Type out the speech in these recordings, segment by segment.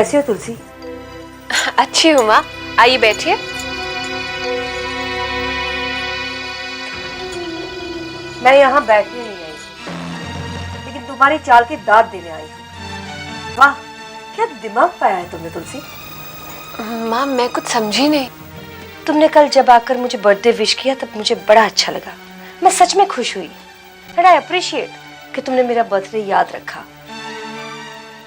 कैसी हो तुलसी? अच्छी हूँ माँ, आइए बैठिए। मैं यहाँ बैठने नहीं आई, लेकिन तुम्हारी चाल की दाद देने आई हूँ। वाह, क्या दिमाग पाया है तुमने तुलसी। माँ मैं कुछ समझी नहीं। तुमने कल जब आकर मुझे बर्थडे विश किया तब मुझे बड़ा अच्छा लगा। मैं सच में खुश हुई एंड आई अप्रिशिएट कि तुमने मेरा बर्थडे याद रखा।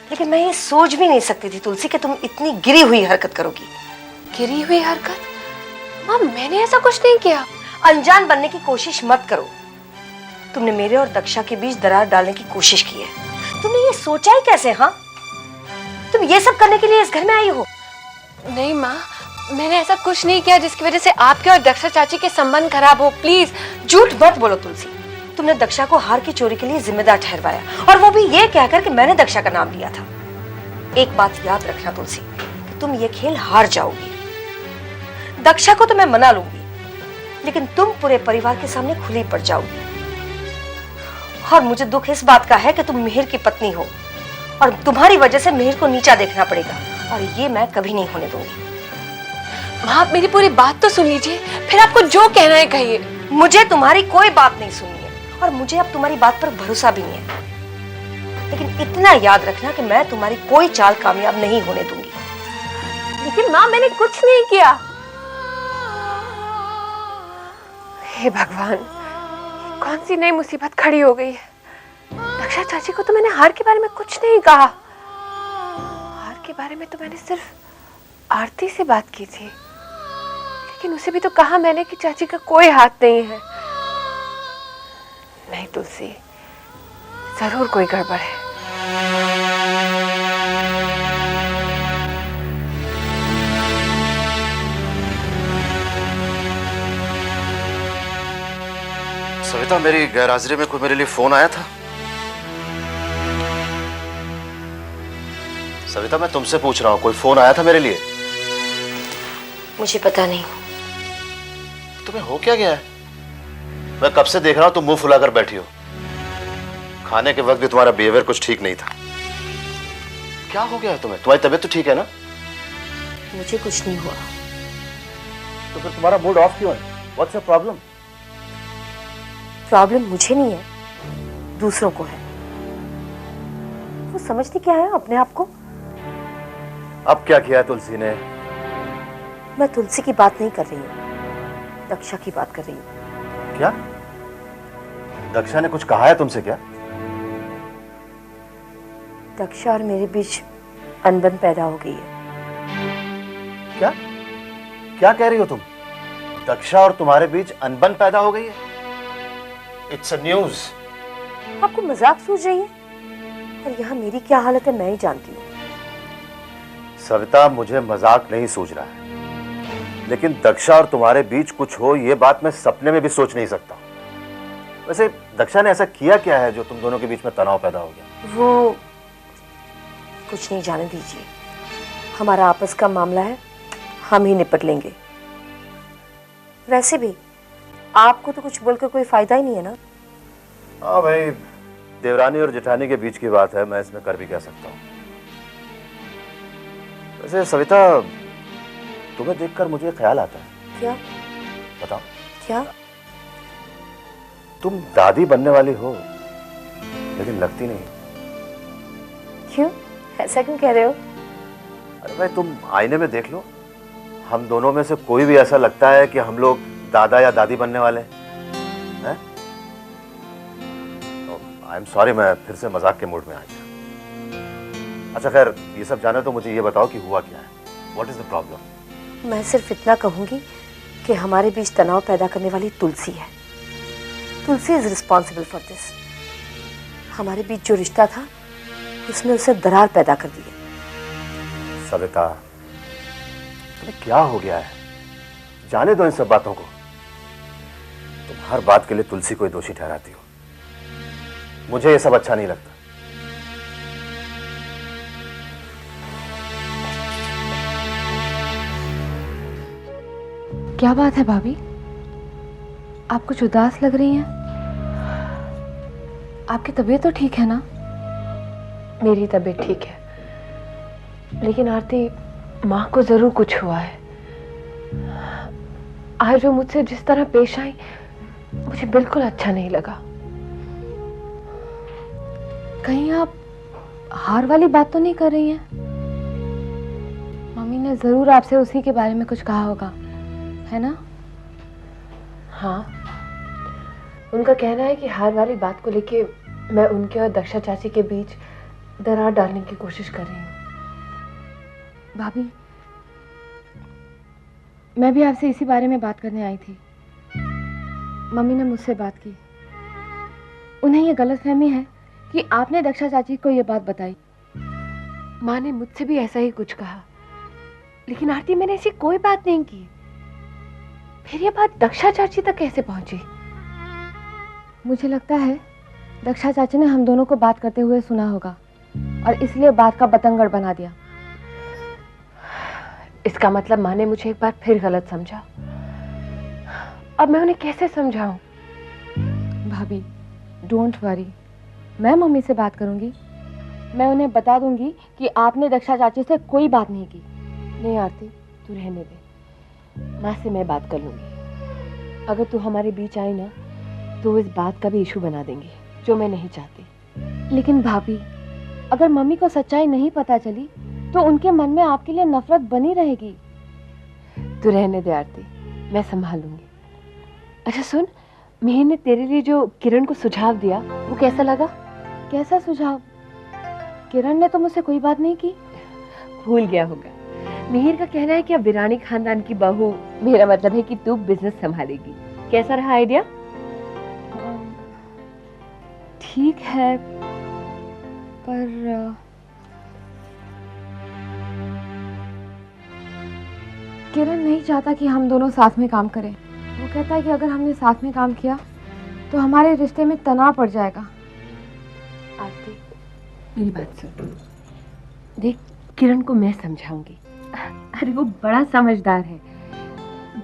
लेकिन मैं ये सोच भी नहीं सकती थी तुलसी कि तुम इतनी गिरी हुई हरकत करोगी। गिरी हुई हरकत? माँ मैंने ऐसा कुछ नहीं किया। अनजान बनने की कोशिश मत करो। तुमने मेरे और दक्षा के बीच दरार डालने की कोशिश की है। तुमने ये सोचा ही कैसे? हाँ, तुम ये सब करने के लिए इस घर में आई हो? नहीं माँ, मैंने ऐसा कुछ नहीं किया जिसकी वजह से आपके और दक्षा चाची के संबंध खराब हो। प्लीज झूठ मत बोलो तुलसी। तुमने दक्षा को हार की चोरी के लिए जिम्मेदार ठहरवाया, और वो भी ये कहकर कि मैंने दक्षा का नाम लिया था। एक बात याद रखना तुलसी, कि तुम ये खेल हार जाओगी। दक्षा को तो मैं मना लूंगी, लेकिन तुम पूरे परिवार के सामने खुली पड़ जाओगी। और मुझे दुख इस बात का है कि तुम मिहिर की पत्नी हो, और तुम्हारी वजह से मिहिर को नीचा देखना पड़ेगा, और ये मैं कभी नहीं होने दूंगी। माँ आप मेरी पूरी बात तो सुन लीजिए, फिर आपको जो कहना है कहिए। मुझे तुम्हारी कोई बात नहीं सुननी है, और मुझे अब तुम्हारी बात पर भरोसा भी नहीं है। लेकिन इतना याद रखना कि मैं तुम्हारी कोई चाल कामयाब नहीं होने दूंगी। लेकिन माँ मैंने कुछ नहीं किया। हे भगवान, कौन सी नई मुसीबत खड़ी हो गई है। दक्षा चाची को तो मैंने हार के बारे में कुछ नहीं कहा। हार के बारे में तो मैंने सिर्फ आरती से बात की थी, लेकिन उसे भी तो कहा मैंने कि चाची का कोई हाथ नहीं है। नहीं तुलसी, जरूर कोई गड़बड़ है। सविता, मेरी गैरहाजिरी में कोई मेरे लिए फोन आया था? सविता, मैं तुमसे पूछ रहा हूं, कोई फोन आया था मेरे लिए? मुझे पता नहीं। तुम्हें हो क्या गया है? मैं कब से देख रहा हूं तुम मुंह फुलाकर बैठी हो। खाने के वक्त भी तुम्हारा बिहेवियर कुछ ठीक नहीं था। क्या हो गया है तुम्हें? तुम्हारी तबीयत तो ठीक है ना? मुझे कुछ नहीं हुआ। तो फिर तुम्हारा मूड ऑफ क्यों है? What's your problem? प्रॉब्लम मुझे नहीं है, दूसरों को है। वो समझते क्या है अपने आप को? अब क्या किया है तुलसी ने? मैं तुलसी की बात नहीं कर रही हूँ, दक्षा की बात कर रही हूँ। क्या? दक्षा ने कुछ कहा है तुमसे क्या? दक्षा और मेरे बीच अनबन पैदा हो गई है। क्या? क्या कह रही हो तुम? दक्षा और तुम्हारे बीच अनबन पैदा हो गई है? It's a news. आपको मजाक सूझ रही है? और यहाँ मेरी क्या हालत है मैं ही जानती हूँ। सविता, मुझे मजाक नहीं सूझ रहा है, लेकिन दक्षा और तुम्हारे बीच कुछ हो ये बात मैं सपने में भी सोच नहीं सकता। वैसे दक्षा ने ऐसा किया क्या है जो तुम दोनों के बीच में तनाव पैदा हो गया? वो कुछ नहीं, जाने दीजिए। हमारा आपस का मामला है, हम ही निपट लेंगे। वैसे भी आपको तो कुछ बोलकर कोई फायदा ही नहीं है ना। हाँ भाई, देवरानी और जेठानी के बीच की बात है, मैं इसमें कर भी क्या सकता हूँ। वैसे सविता, तुम्हें देखकर मुझे ख्याल आता है। क्या? बताओ। क्या? तुम दादी बनने वाली हो, लेकिन लगती नहीं। क्यों? ऐसा क्यों कह रहे हो? अरे भाई, तुम आईने में देख लो। हम दोनों में से कोई भी ऐसा लगता है कि हम लोग दादा या दादी बनने वाले हैं? आई एम सॉरी, मैं फिर से मजाक के मूड में आ गया। अच्छा खैर, ये सब जाने तो मुझे ये बताओ कि हुआ क्या है? What is the problem? मैं सिर्फ इतना कहूंगी कि हमारे बीच तनाव पैदा करने वाली तुलसी है। तुलसी इज रिस्पॉन्सिबल फॉर दिस। हमारे बीच जो रिश्ता था उसने उसे दरार पैदा कर दी है। सविता, तुम्हें क्या हो गया है? जाने दो इन सब बातों को। तुम हर बात के लिए तुलसी को ही दोषी ठहराती हो। मुझे ये सब अच्छा नहीं लगता। क्या बात है भाभी, आप कुछ उदास लग रही हैं? आपकी तबीयत तो ठीक है ना? मेरी तबीयत ठीक है, लेकिन आरती, माँ को जरूर कुछ हुआ है। आज वो मुझसे जिस तरह पेश आई मुझे बिल्कुल अच्छा नहीं लगा। कहीं आप हार वाली बात तो नहीं कर रही हैं? मम्मी ने जरूर आपसे उसी के बारे में कुछ कहा होगा, है ना? हाँ, उनका कहना है कि हार वाली बात को लेके मैं उनके और दक्षा चाची के बीच दरार डालने की कोशिश कर रही हूँ। भाभी, मैं भी आपसे इसी बारे में बात करने आई थी। मम्मी ने मुझसे बात की। उन्हें ये गलतफहमी है कि आपने दक्षा चाची को ये बात बताई। माँ ने मुझसे भी ऐसा ही कुछ कहा, लेकिन आरती मैंने ऐसी कोई बात नहीं की। फिर ये बात दक्षा चाची तक कैसे पहुंची? मुझे लगता है दक्षा चाची ने हम दोनों को बात करते हुए सुना होगा और इसलिए बात का बतंगड़ बना दिया। इसका मतलब माँ ने मुझे एक बार फिर गलत समझा। अब मैं उन्हें कैसे समझाऊं? भाभी, डोंट वरी, मैं मम्मी से बात करूंगी। मैं उन्हें बता दूंगी कि आपने दक्षा चाची से कोई बात नहीं की। नहीं आरती, तू रहने दे, माँ से मैं बात कर लूंगी। अगर तू हमारे बीच आई ना तो इस बात का भी इशू बना देंगी, जो मैं नहीं चाहती। लेकिन भाभी, अगर मम्मी को सच्चाई नहीं पता चली तो उनके मन में आपके लिए नफरत बनी रहेगी। तू रहने दे आरती, मैं संभाल लूंगी। अच्छा सुन, मिहिर ने तेरे लिए जो किरण को सुझाव दिया वो कैसा लगा? कैसा सुझाव? किरण ने तो मुझसे कोई बात नहीं की। भूल गया होगा। मिहिर का कहना है कि अब विरानी खानदान की बहू, मेरा मतलब है कि तू बिजनेस संभालेगी। कैसा रहा आइडिया? ठीक है, पर किरण नहीं चाहता कि हम दोनों साथ में काम करें। वो कहता है कि अगर हमने साथ में काम किया तो हमारे रिश्ते में तनाव पड़ जाएगा। आरती, मेरी बात सुन। देख, किरण को मैं समझाऊंगी। अरे वो बड़ा समझदार है।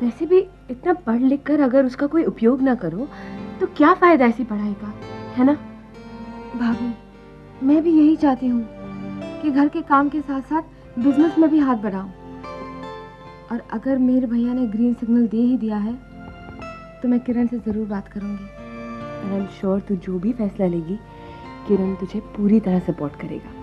वैसे भी इतना पढ़ लिख कर अगर उसका कोई उपयोग ना करो तो क्या फायदा ऐसी पढ़ाई का, है ना? भाभी, मैं भी यही चाहती हूँ कि घर के काम के साथ साथ बिजनेस में भी हाथ बढ़ाऊं। और अगर मेरे भैया ने ग्रीन सिग्नल दे ही दिया है तो मैं किरण से जरूर बात करूंगी। और आई एम श्योर तू जो भी फैसला लेगी किरण तुझे पूरी तरह सपोर्ट करेगा।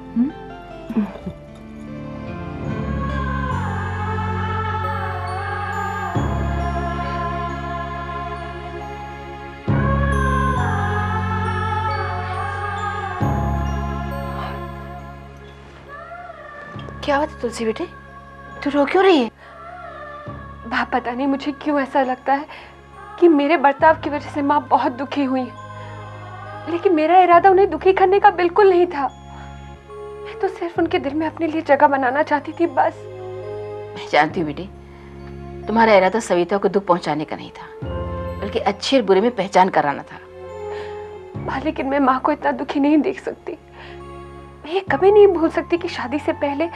क्या बात है तुलसी बेटे, तू रो क्यों रही है? बाप, पता नहीं मुझे क्यों ऐसा लगता है कि मेरे बर्ताव की वजह से माँ बहुत दुखी हुई है। लेकिन मेरा इरादा उन्हें दुखी करने का बिल्कुल नहीं था। मैं तो सिर्फ उनके दिल में अपने लिए जगह बनाना चाहती थी, बस। मैं जानती हूँ बेटे, तुम्हारा इरादा सविता को दुख पहुंचाने का नहीं था, बल्कि अच्छे और बुरे में पहचान कराना था। माँ, लेकिन मैं माँ को इतना दुखी नहीं देख सकती। मैं ये कभी नहीं भूल सकती कि शादी से पहले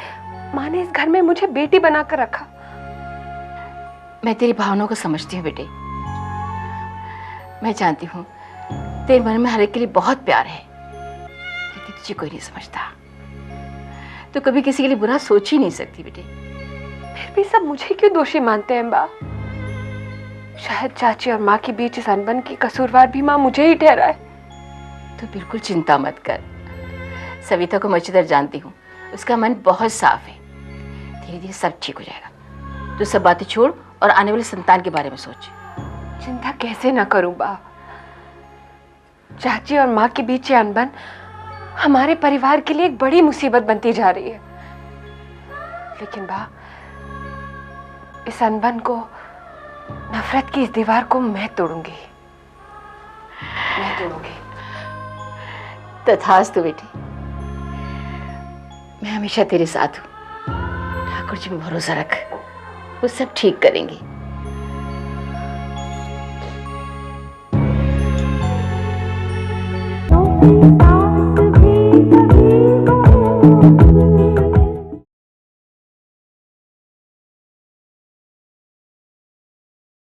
माँ ने इस घर में मुझे बेटी बनाकर रखा। मैं तेरी भावनाओं को समझती हूँ बेटे। मैं जानती हूँ तेरे मन में हर एक के लिए बहुत प्यार है, लेकिन तुझे कोई नहीं समझता। तो कभी किसी के लिए बुरा सोच ही नहीं सकती बेटे। फिर भी सब मुझे क्यों दोषी मानते हैं बा? शायद चाची और माँ के बीच इस अनबन की कसूरवार भी माँ मुझे ही ठहराए। तो बिल्कुल चिंता मत कर। सविता को मैं अच्छी तरह जानती हूँ, उसका मन बहुत साफ है। धीरे धीरे सब ठीक हो जाएगा। तू सब बातें छोड़ और आने वाले संतान के बारे में सोच। चिंता कैसे ना करूं बा? चाची और माँ के बीच ये अनबन हमारे परिवार के लिए एक बड़ी मुसीबत बनती जा रही है। लेकिन बा, इस अनबन को, नफरत की इस दीवार को मैं तोड़ूंगी। मैं तोड़ूंगी। तथास्तु बेटी, मैं हमेशा तेरे साथ हूँ। ठाकुर जी में भरोसा रख, वो सब ठीक करेंगे।